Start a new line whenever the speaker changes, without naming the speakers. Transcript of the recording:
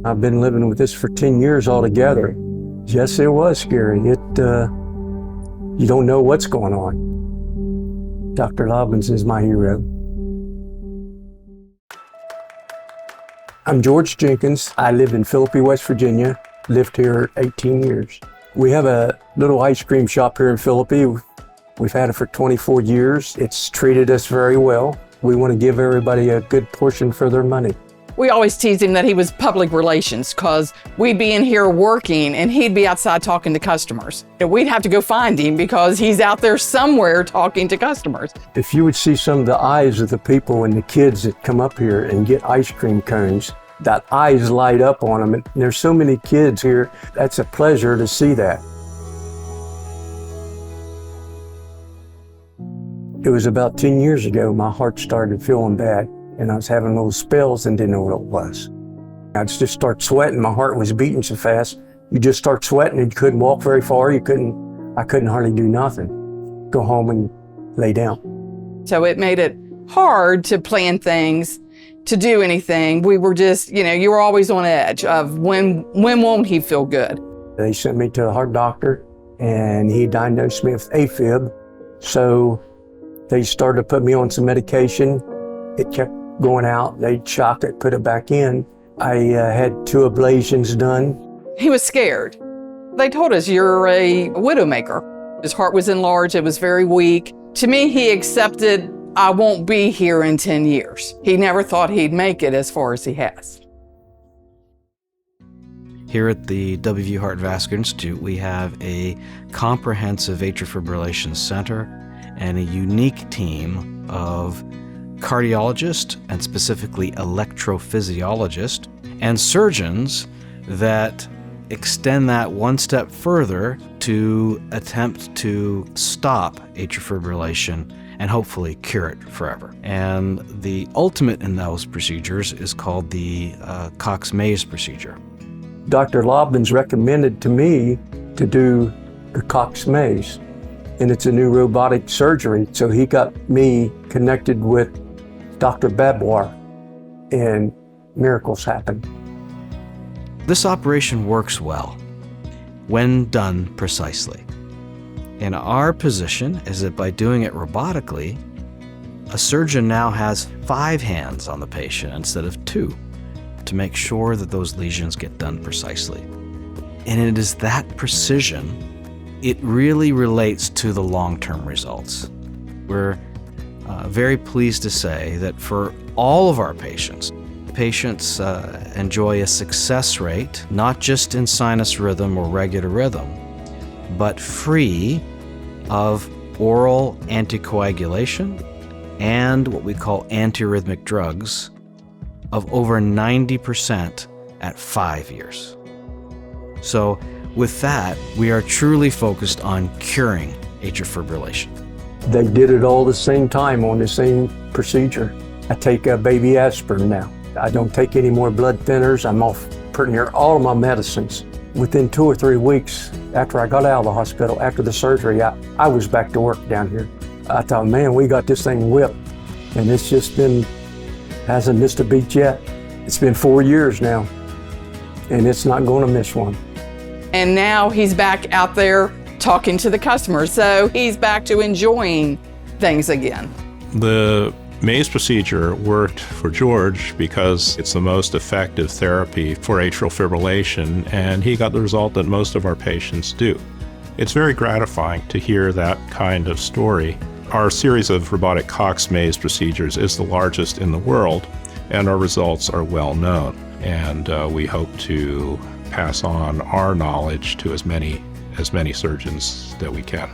I've been living with this for 10 years altogether. Yes, it was scary. You don't know what's going on. Dr. Lobbins is my hero. I'm George Jenkins. I live in Philippi, West Virginia. Lived here 18 years. We have a little ice cream shop here in Philippi. We've had it for 24 years. It's treated us very well. We want to give everybody a good portion for their money.
We always teased him that he was public relations because we'd be in here working and he'd be outside talking to customers. We'd have to go find him because he's out there somewhere talking to customers.
If you would see some of the eyes of the people and the kids that come up here and get ice cream cones, that eyes light up on them. And there's so many kids here. That's a pleasure to see that. It was about 10 years ago, my heart started feeling bad. And I was having little spells and didn't know what it was. I'd just start sweating. My heart was beating so fast. You just start sweating and you couldn't walk very far. I couldn't hardly do nothing. Go home and lay down.
So it made it hard to plan things, to do anything. We were just, you were always on edge of when won't he feel good?
They sent me to a heart doctor and he diagnosed me with AFib. So they started to put me on some medication. It kept going out, they'd shock it, put it back in. I had 2 ablations done.
He was scared. They told us, you're a widowmaker. His heart was enlarged, it was very weak. To me, he accepted, I won't be here in 10 years. He never thought he'd make it as far as he has.
Here at the WVU Heart and Vascular Institute, we have a comprehensive atrial fibrillation center and a unique team of cardiologist and specifically electrophysiologist and surgeons that extend that one step further to attempt to stop atrial fibrillation and hopefully cure it forever. And the ultimate in those procedures is called the Cox-Maze procedure.
Dr. Lobbins recommended to me to do the Cox-Maze, and it's a new robotic surgery. So he got me connected with Dr. Babwar, and miracles happen.
This operation works well when done precisely. And our position is that by doing it robotically, a surgeon now has 5 hands on the patient instead of 2 to make sure that those lesions get done precisely. And it is that precision, it really relates to the long-term results. We're very pleased to say that for all of our patients enjoy a success rate, not just in sinus rhythm or regular rhythm, but free of oral anticoagulation and what we call antiarrhythmic drugs of over 90% at 5 years. So with that, we are truly focused on curing atrial fibrillation.
They did it all the same time on the same procedure. I take a baby aspirin now. I don't take any more blood thinners. I'm off pretty near all of my medicines. Within 2 or 3 weeks after I got out of the hospital, after the surgery, I was back to work down here. I thought, man, we got this thing whipped. And it's just hasn't missed a beat yet. It's been 4 years now, and it's not going to miss one.
And now he's back out there talking to the customers, so he's back to enjoying things again.
The Maze procedure worked for George because it's the most effective therapy for atrial fibrillation, and he got the result that most of our patients do. It's very gratifying to hear that kind of story. Our series of robotic Cox-Maze procedures is the largest in the world, and our results are well known. And we hope to pass on our knowledge to as many surgeons that we can.